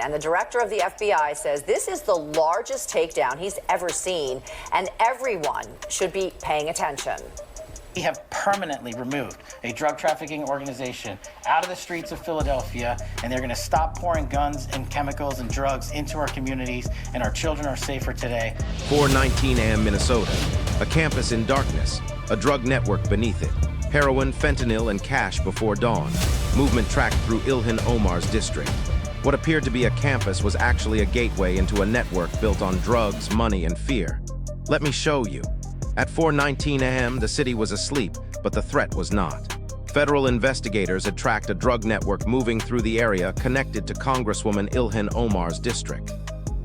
And the director of the FBI says this is the largest takedown he's ever seen, and everyone should be paying attention. We have permanently removed a drug trafficking organization out of the streets of Philadelphia, and they're going to stop pouring guns and chemicals and drugs into our communities, and our children are safer today. 4:19 a.m. Minnesota, a campus in darkness, a drug network beneath it. Heroin, fentanyl, and cash before dawn. Movement tracked through Ilhan Omar's district. What appeared to be a campus was actually a gateway into a network built on drugs, money, and fear. Let me show you. At 4:19 a.m., the city was asleep, but the threat was not. Federal investigators had tracked a drug network moving through the area connected to Congresswoman Ilhan Omar's district.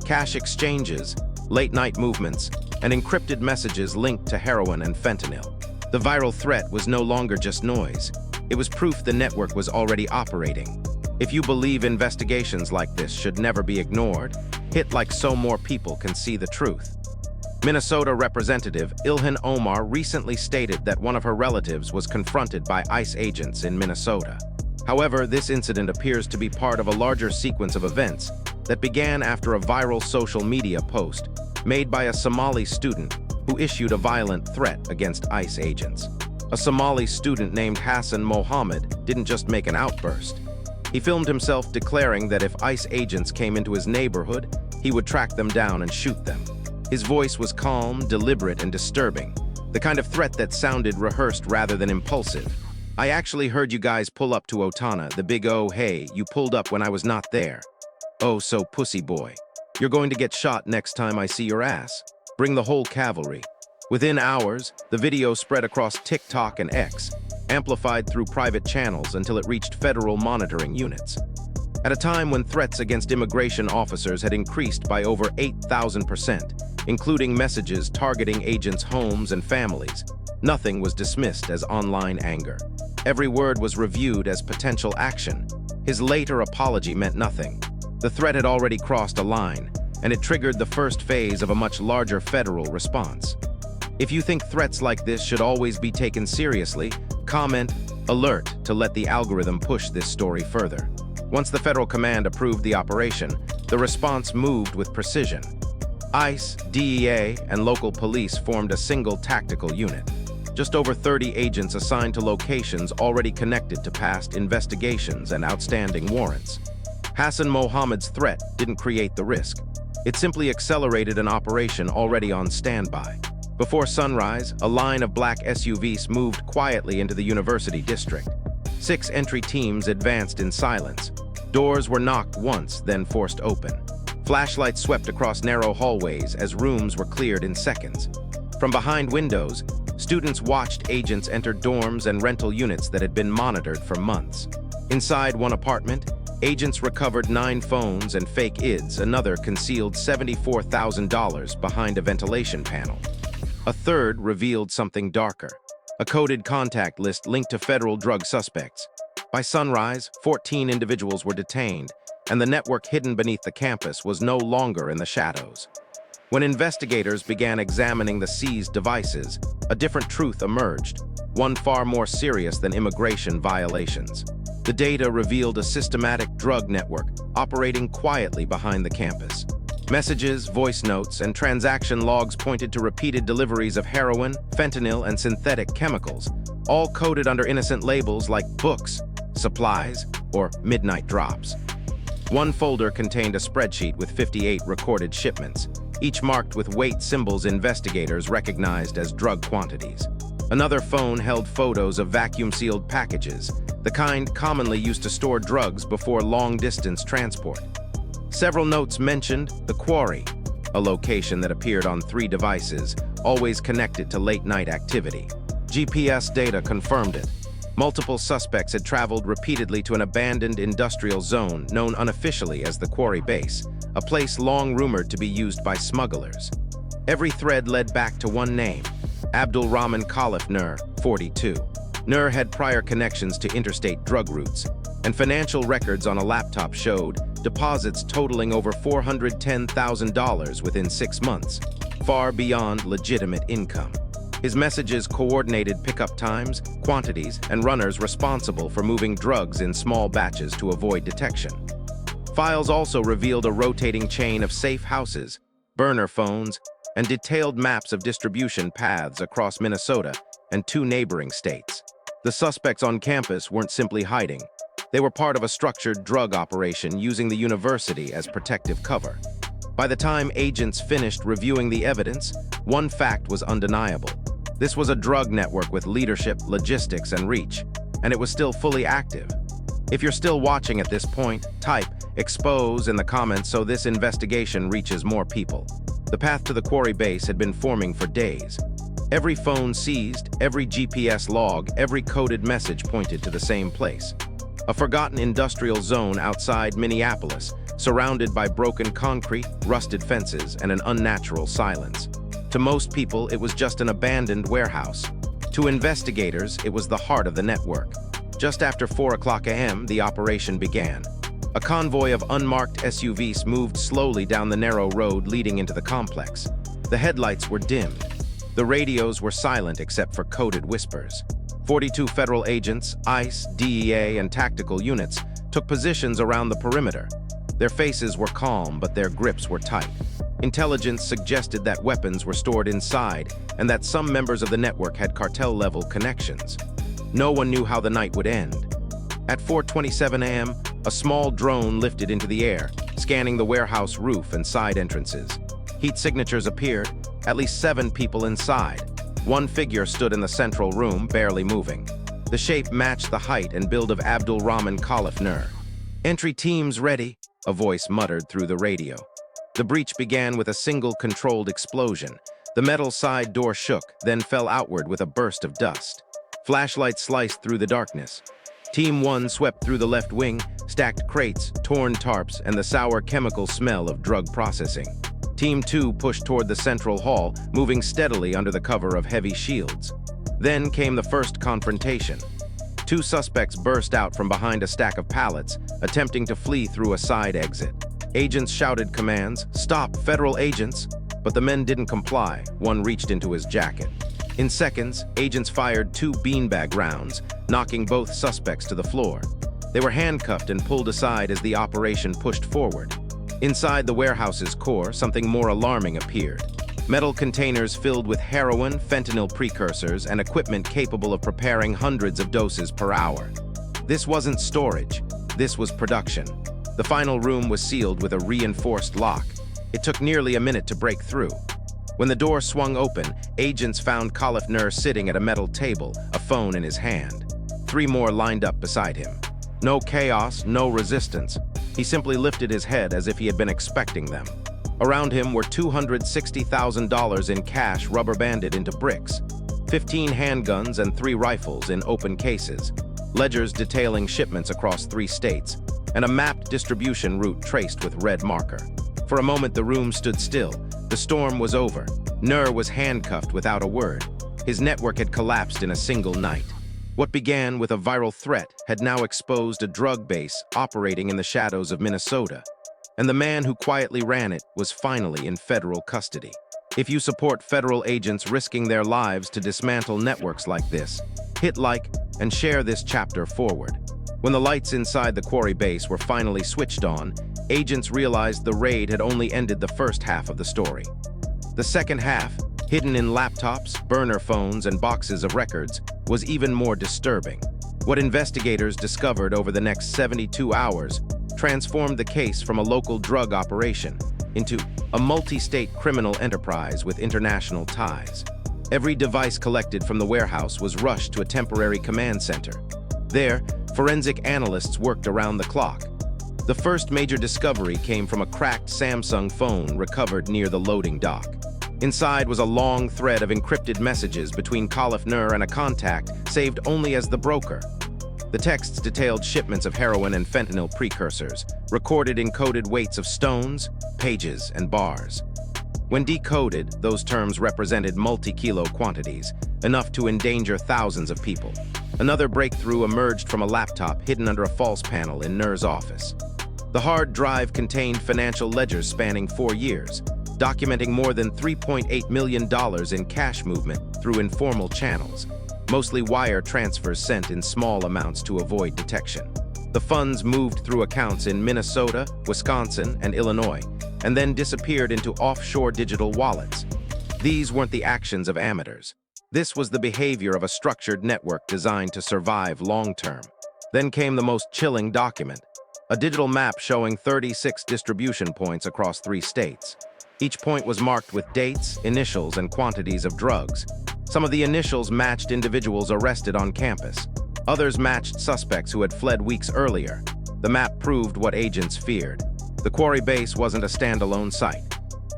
Cash exchanges, late-night movements, and encrypted messages linked to heroin and fentanyl. The viral threat was no longer just noise. It was proof the network was already operating. If you believe investigations like this should never be ignored, hit like so more people can see the truth. Minnesota Representative Ilhan Omar recently stated that one of her relatives was confronted by ICE agents in Minnesota. However, this incident appears to be part of a larger sequence of events that began after a viral social media post made by a Somali student who issued a violent threat against ICE agents. A Somali student named Hassan Mohammed didn't just make an outburst. He filmed himself declaring that if ICE agents came into his neighborhood, he would track them down and shoot them. His voice was calm, deliberate, and disturbing, the kind of threat that sounded rehearsed rather than impulsive. I actually heard you guys pull up to Otana, the big oh hey, you pulled up when I was not there. Oh, so pussy boy. You're going to get shot next time I see your ass. Bring the whole cavalry. Within hours, the video spread across TikTok and X, amplified through private channels until it reached federal monitoring units. At a time when threats against immigration officers had increased by over 8,000%, including messages targeting agents' homes and families, nothing was dismissed as online anger. Every word was reviewed as potential action. His later apology meant nothing. The threat had already crossed a line, and it triggered the first phase of a much larger federal response. If you think threats like this should always be taken seriously, comment "alert" to let the algorithm push this story further. Once the federal command approved the operation, the response moved with precision. ICE, DEA, and local police formed a single tactical unit. Just over 30 agents assigned to locations already connected to past investigations and outstanding warrants. Hassan Mohammed's threat didn't create the risk. It simply accelerated an operation already on standby. Before sunrise, a line of black SUVs moved quietly into the university district. 6 entry teams advanced in silence. Doors were knocked once, then forced open. Flashlights swept across narrow hallways as rooms were cleared in seconds. From behind windows, students watched agents enter dorms and rental units that had been monitored for months. Inside one apartment, agents recovered 9 phones and fake IDs. Another concealed $74,000 behind a ventilation panel. A third revealed something darker, a coded contact list linked to federal drug suspects. By sunrise, 14 individuals were detained, and the network hidden beneath the campus was no longer in the shadows. When investigators began examining the seized devices, a different truth emerged, one far more serious than immigration violations. The data revealed a systematic drug network operating quietly behind the campus. Messages, voice notes, and transaction logs pointed to repeated deliveries of heroin, fentanyl, and synthetic chemicals, all coded under innocent labels like books, supplies, or midnight drops. One folder contained a spreadsheet with 58 recorded shipments, each marked with weight symbols investigators recognized as drug quantities. Another phone held photos of vacuum-sealed packages, the kind commonly used to store drugs before long-distance transport. Several notes mentioned the quarry, a location that appeared on 3 devices, always connected to late-night activity. GPS data confirmed it. Multiple suspects had traveled repeatedly to an abandoned industrial zone known unofficially as the Quarry Base, a place long rumored to be used by smugglers. Every thread led back to one name, Abdul Rahman Khalif Nur, 42. Nur had prior connections to interstate drug routes, and financial records on a laptop showed deposits totaling over $410,000 within 6 months, far beyond legitimate income. His messages coordinated pickup times, quantities, and runners responsible for moving drugs in small batches to avoid detection. Files also revealed a rotating chain of safe houses, burner phones, and detailed maps of distribution paths across Minnesota and 2 neighboring states. The suspects on campus weren't simply hiding. They were part of a structured drug operation using the university as protective cover. By the time agents finished reviewing the evidence, one fact was undeniable. This was a drug network with leadership, logistics, and reach, and it was still fully active. If you're still watching at this point, type "expose" in the comments so this investigation reaches more people. The path to the quarry base had been forming for days. Every phone seized, every GPS log, every coded message pointed to the same place. A forgotten industrial zone outside Minneapolis, surrounded by broken concrete, rusted fences, and an unnatural silence. To most people, it was just an abandoned warehouse. To investigators, it was the heart of the network. Just after 4 a.m., the operation began. A convoy of unmarked SUVs moved slowly down the narrow road leading into the complex. The headlights were dimmed. The radios were silent except for coded whispers. 42 federal agents, ICE, DEA, and tactical units took positions around the perimeter. Their faces were calm, but their grips were tight. Intelligence suggested that weapons were stored inside and that some members of the network had cartel-level connections. No one knew how the night would end. At 4:27 a.m., a small drone lifted into the air, scanning the warehouse roof and side entrances. Heat signatures appeared, at least 7 people inside. One figure stood in the central room, barely moving. The shape matched the height and build of Abdul Rahman Khalif Nur. "Entry teams ready," a voice muttered through the radio. The breach began with a single controlled explosion. The metal side door shook, then fell outward with a burst of dust. Flashlights sliced through the darkness. Team 1 swept through the left wing, stacked crates, torn tarps, and the sour chemical smell of drug processing. Team 2 pushed toward the central hall, moving steadily under the cover of heavy shields. Then came the first confrontation. 2 suspects burst out from behind a stack of pallets, attempting to flee through a side exit. Agents shouted commands, "Stop, federal agents!" But the men didn't comply. One reached into his jacket. In seconds, agents fired 2 beanbag rounds, knocking both suspects to the floor. They were handcuffed and pulled aside as the operation pushed forward. Inside the warehouse's core, something more alarming appeared. Metal containers filled with heroin, fentanyl precursors, and equipment capable of preparing hundreds of doses per hour. This wasn't storage. This was production. The final room was sealed with a reinforced lock. It took nearly a minute to break through. When the door swung open, agents found Khalif Nur sitting at a metal table, a phone in his hand. 3 more lined up beside him. No chaos, no resistance. He simply lifted his head as if he had been expecting them. Around him were $260,000 in cash rubber-banded into bricks, 15 handguns and 3 rifles in open cases, ledgers detailing shipments across 3 states, and a mapped distribution route traced with red marker. For a moment, the room stood still. The storm was over. Nur was handcuffed without a word. His network had collapsed in a single night. What began with a viral threat had now exposed a drug base operating in the shadows of Minnesota. And the man who quietly ran it was finally in federal custody. If you support federal agents risking their lives to dismantle networks like this, hit like and share this chapter forward. When the lights inside the quarry base were finally switched on, agents realized the raid had only ended the first half of the story. The second half, hidden in laptops, burner phones, and boxes of records, was even more disturbing. What investigators discovered over the next 72 hours transformed the case from a local drug operation into a multi-state criminal enterprise with international ties. Every device collected from the warehouse was rushed to a temporary command center. There, forensic analysts worked around the clock. The first major discovery came from a cracked Samsung phone recovered near the loading dock. Inside was a long thread of encrypted messages between Khalif Nur and a contact saved only as the broker. The texts detailed shipments of heroin and fentanyl precursors, recorded in coded weights of stones, pages, and bars. When decoded, those terms represented multi-kilo quantities, enough to endanger thousands of people. Another breakthrough emerged from a laptop hidden under a false panel in Nur's office. The hard drive contained financial ledgers spanning 4 years, documenting more than $3.8 million in cash movement through informal channels, mostly wire transfers sent in small amounts to avoid detection. The funds moved through accounts in Minnesota, Wisconsin, and Illinois, and then disappeared into offshore digital wallets. These weren't the actions of amateurs. This was the behavior of a structured network designed to survive long-term. Then came the most chilling document, a digital map showing 36 distribution points across 3 states. Each point was marked with dates, initials, and quantities of drugs. Some of the initials matched individuals arrested on campus. Others matched suspects who had fled weeks earlier. The map proved what agents feared. The quarry base wasn't a standalone site.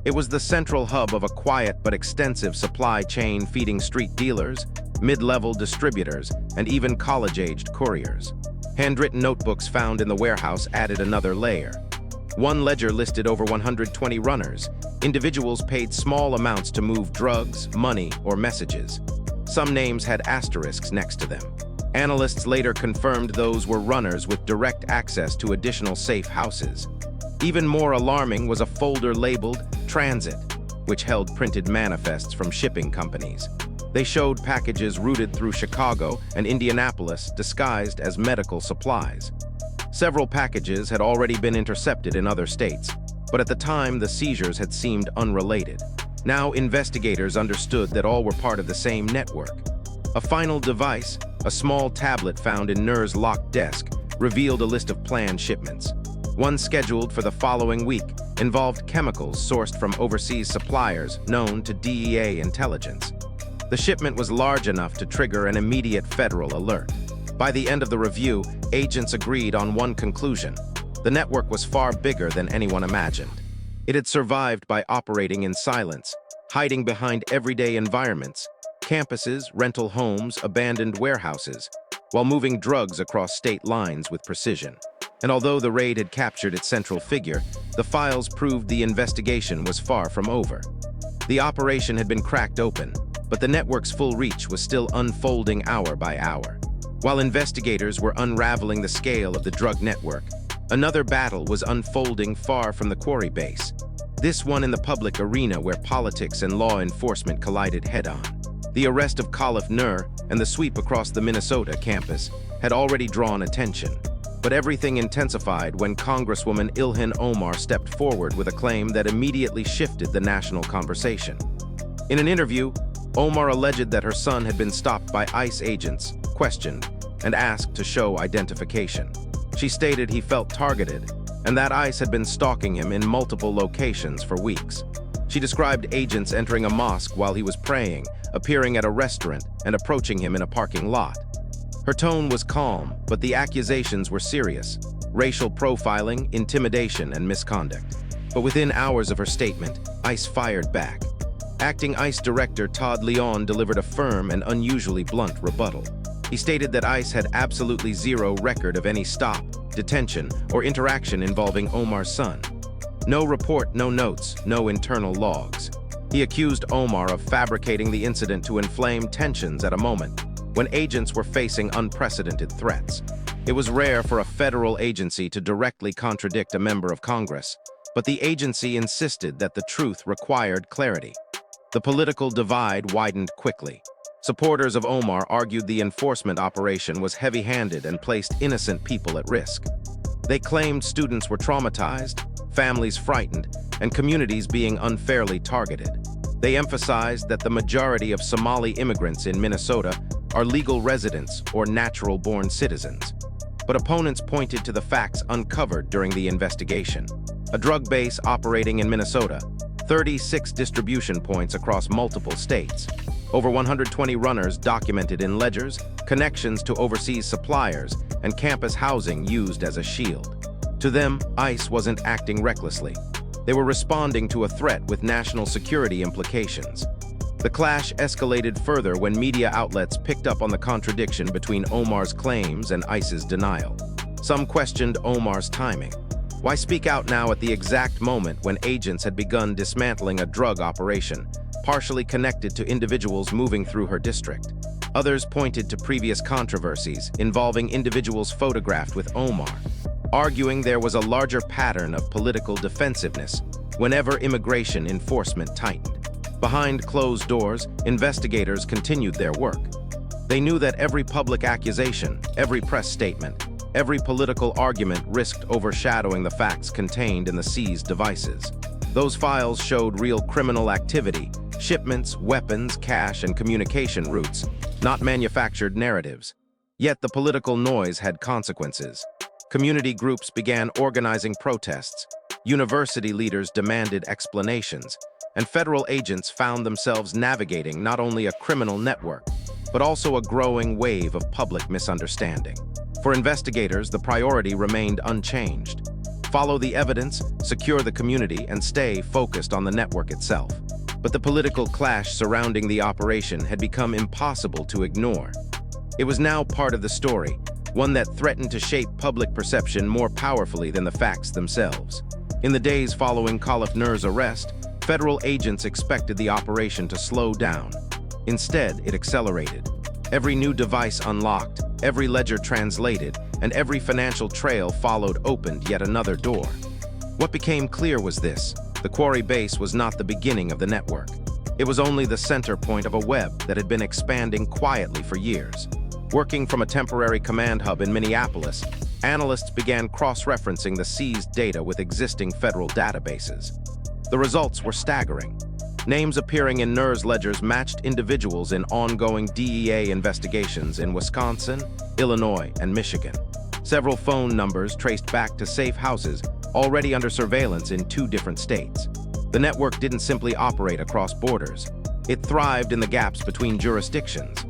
It was the central hub of a quiet but extensive supply chain feeding street dealers, mid-level distributors, and even college-aged couriers. Handwritten notebooks found in the warehouse added another layer. One ledger listed over 120 runners. Individuals paid small amounts to move drugs, money, or messages. Some names had asterisks next to them. Analysts later confirmed those were runners with direct access to additional safe houses. Even more alarming was a folder labeled Transit, which held printed manifests from shipping companies. They showed packages routed through Chicago and Indianapolis disguised as medical supplies. Several packages had already been intercepted in other states, but at the time the seizures had seemed unrelated. Now investigators understood that all were part of the same network. A final device, a small tablet found in Nur's locked desk, revealed a list of planned shipments. One scheduled for the following week involved chemicals sourced from overseas suppliers known to DEA intelligence. The shipment was large enough to trigger an immediate federal alert. By the end of the review, agents agreed on one conclusion. The network was far bigger than anyone imagined. It had survived by operating in silence, hiding behind everyday environments, campuses, rental homes, abandoned warehouses, while moving drugs across state lines with precision. And although the raid had captured its central figure, the files proved the investigation was far from over. The operation had been cracked open, but the network's full reach was still unfolding hour by hour. While investigators were unraveling the scale of the drug network, another battle was unfolding far from the quarry base. This one in the public arena where politics and law enforcement collided head-on. The arrest of Khalif Nur and the sweep across the Minnesota campus had already drawn attention, but everything intensified when Congresswoman Ilhan Omar stepped forward with a claim that immediately shifted the national conversation. In an interview, Omar alleged that her son had been stopped by ICE agents, questioned, and asked to show identification. She stated he felt targeted and that ICE had been stalking him in multiple locations for weeks. She described agents entering a mosque while he was praying, appearing at a restaurant, and approaching him in a parking lot. Her tone was calm, but the accusations were serious: racial profiling, intimidation, and misconduct. But within hours of her statement, ICE fired back. Acting ICE Director Todd Leon delivered a firm and unusually blunt rebuttal. He stated that ICE had absolutely zero record of any stop, detention, or interaction involving Omar's son. No report, no notes, no internal logs. He accused Omar of fabricating the incident to inflame tensions at a moment when agents were facing unprecedented threats. It was rare for a federal agency to directly contradict a member of Congress, but the agency insisted that the truth required clarity. The political divide widened quickly. Supporters of Omar argued the enforcement operation was heavy-handed and placed innocent people at risk. They claimed students were traumatized, families frightened, and communities being unfairly targeted. They emphasized that the majority of Somali immigrants in Minnesota are legal residents or natural-born citizens. But opponents pointed to the facts uncovered during the investigation. A drug base operating in Minnesota, 36 distribution points across multiple states, over 120 runners documented in ledgers, connections to overseas suppliers, and campus housing used as a shield. To them, ICE wasn't acting recklessly. They were responding to a threat with national security implications. The clash escalated further when media outlets picked up on the contradiction between Omar's claims and ICE's denial. Some questioned Omar's timing. Why speak out now at the exact moment when agents had begun dismantling a drug operation, partially connected to individuals moving through her district? Others pointed to previous controversies involving individuals photographed with Omar, arguing there was a larger pattern of political defensiveness whenever immigration enforcement tightened. Behind closed doors, investigators continued their work. They knew that every public accusation, every press statement, every political argument risked overshadowing the facts contained in the seized devices. Those files showed real criminal activity, shipments, weapons, cash, and communication routes, not manufactured narratives. Yet the political noise had consequences. Community groups began organizing protests, university leaders demanded explanations, and federal agents found themselves navigating not only a criminal network, but also a growing wave of public misunderstanding. For investigators, the priority remained unchanged. Follow the evidence, secure the community, and stay focused on the network itself. But the political clash surrounding the operation had become impossible to ignore. It was now part of the story, one that threatened to shape public perception more powerfully than the facts themselves. In the days following Khalif Nur's arrest, federal agents expected the operation to slow down. Instead, it accelerated. Every new device unlocked, every ledger translated, and every financial trail followed opened yet another door. What became clear was this: the quarry base was not the beginning of the network. It was only the center point of a web that had been expanding quietly for years. Working from a temporary command hub in Minneapolis, analysts began cross-referencing the seized data with existing federal databases. The results were staggering. Names appearing in Nur's ledgers matched individuals in ongoing DEA investigations in Wisconsin, Illinois, and Michigan. Several phone numbers traced back to safe houses already under surveillance in 2 different states. The network didn't simply operate across borders. It thrived in the gaps between jurisdictions.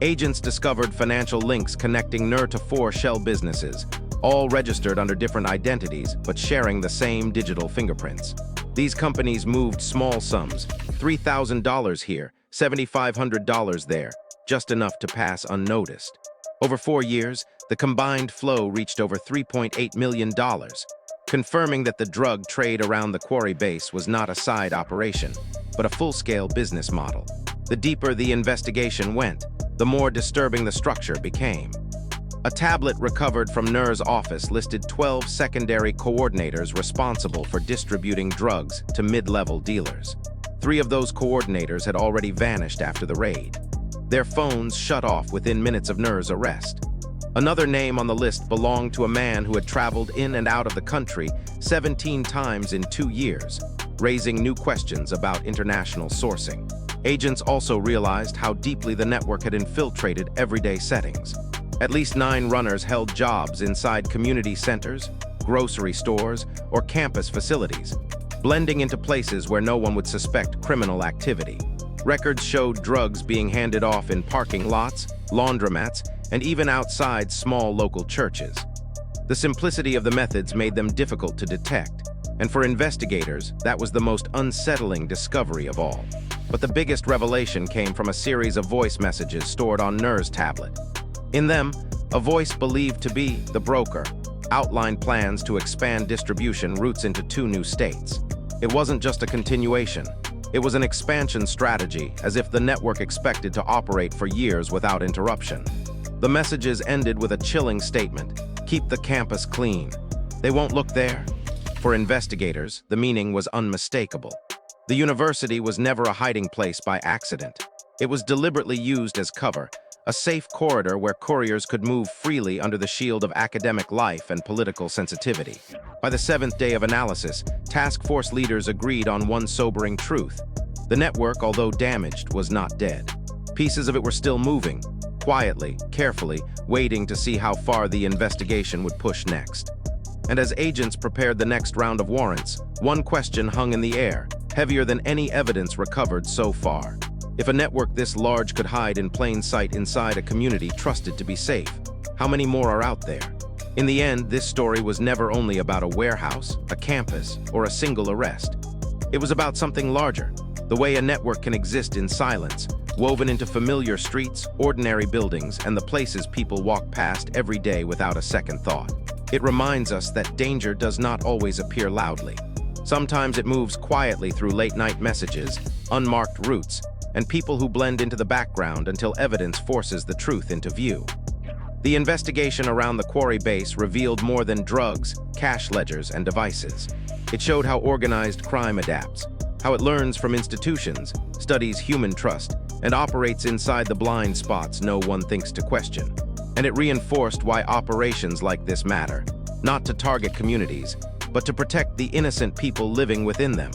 Agents discovered financial links connecting Nur to 4 shell businesses, all registered under different identities but sharing the same digital fingerprints. These companies moved small sums, $3,000 here, $7,500 there, just enough to pass unnoticed. Over 4 years, the combined flow reached over $3.8 million, confirming that the drug trade around the quarry base was not a side operation, but a full-scale business model. The deeper the investigation went, the more disturbing the structure became. A tablet recovered from Nur's office listed 12 secondary coordinators responsible for distributing drugs to mid-level dealers. 3 of those coordinators had already vanished after the raid. Their phones shut off within minutes of Nur's arrest. Another name on the list belonged to a man who had traveled in and out of the country 17 times in 2 years, raising new questions about international sourcing. Agents also realized how deeply the network had infiltrated everyday settings. At least 9 runners held jobs inside community centers, grocery stores, or campus facilities, blending into places where no one would suspect criminal activity. Records showed drugs being handed off in parking lots, laundromats, and even outside small local churches. The simplicity of the methods made them difficult to detect, and for investigators, that was the most unsettling discovery of all. But the biggest revelation came from a series of voice messages stored on Nur's tablet. In them, a voice believed to be the broker outlined plans to expand distribution routes into 2 new states. It wasn't just a continuation. It was an expansion strategy, as if the network expected to operate for years without interruption. The messages ended with a chilling statement: "Keep the campus clean. They won't look there." For investigators, the meaning was unmistakable. The university was never a hiding place by accident. It was deliberately used as cover, a safe corridor where couriers could move freely under the shield of academic life and political sensitivity. By the 7th day of analysis, task force leaders agreed on one sobering truth: the network, although damaged, was not dead. Pieces of it were still moving, quietly, carefully, waiting to see how far the investigation would push next. And as agents prepared the next round of warrants, one question hung in the air, heavier than any evidence recovered so far. If a network this large could hide in plain sight inside a community trusted to be safe, how many more are out there? In the end, this story was never only about a warehouse, a campus, or a single arrest. It was about something larger, the way a network can exist in silence, woven into familiar streets, ordinary buildings, and the places people walk past every day without a second thought. It reminds us that danger does not always appear loudly. Sometimes it moves quietly through late-night messages, unmarked routes, and people who blend into the background until evidence forces the truth into view. The investigation around the quarry base revealed more than drugs, cash ledgers, and devices. It showed how organized crime adapts, how it learns from institutions, studies human trust, and operates inside the blind spots no one thinks to question. And it reinforced why operations like this matter, not to target communities, but to protect the innocent people living within them.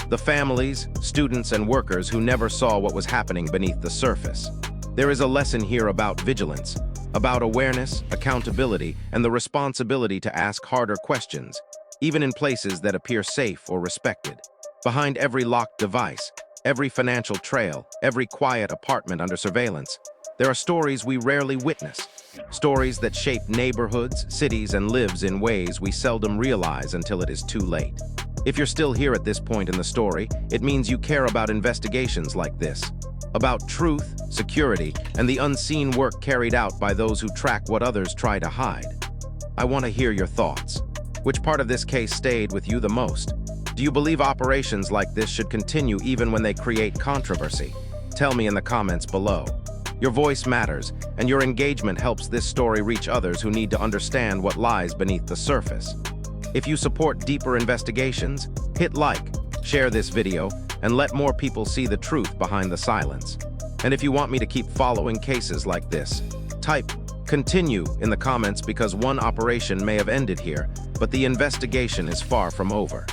The families, students, and workers who never saw what was happening beneath the surface. There is a lesson here about vigilance, about awareness, accountability, and the responsibility to ask harder questions, even in places that appear safe or respected. Behind every locked device, every financial trail, every quiet apartment under surveillance, there are stories we rarely witness. Stories that shape neighborhoods, cities, and lives in ways we seldom realize until it is too late. If you're still here at this point in the story, it means you care about investigations like this, about truth, security, and the unseen work carried out by those who track what others try to hide. I want to hear your thoughts. Which part of this case stayed with you the most? Do you believe operations like this should continue even when they create controversy? Tell me in the comments below. Your voice matters, and your engagement helps this story reach others who need to understand what lies beneath the surface. If you support deeper investigations, hit like, share this video, and let more people see the truth behind the silence. And if you want me to keep following cases like this, type "continue" in the comments, because one operation may have ended here, but the investigation is far from over.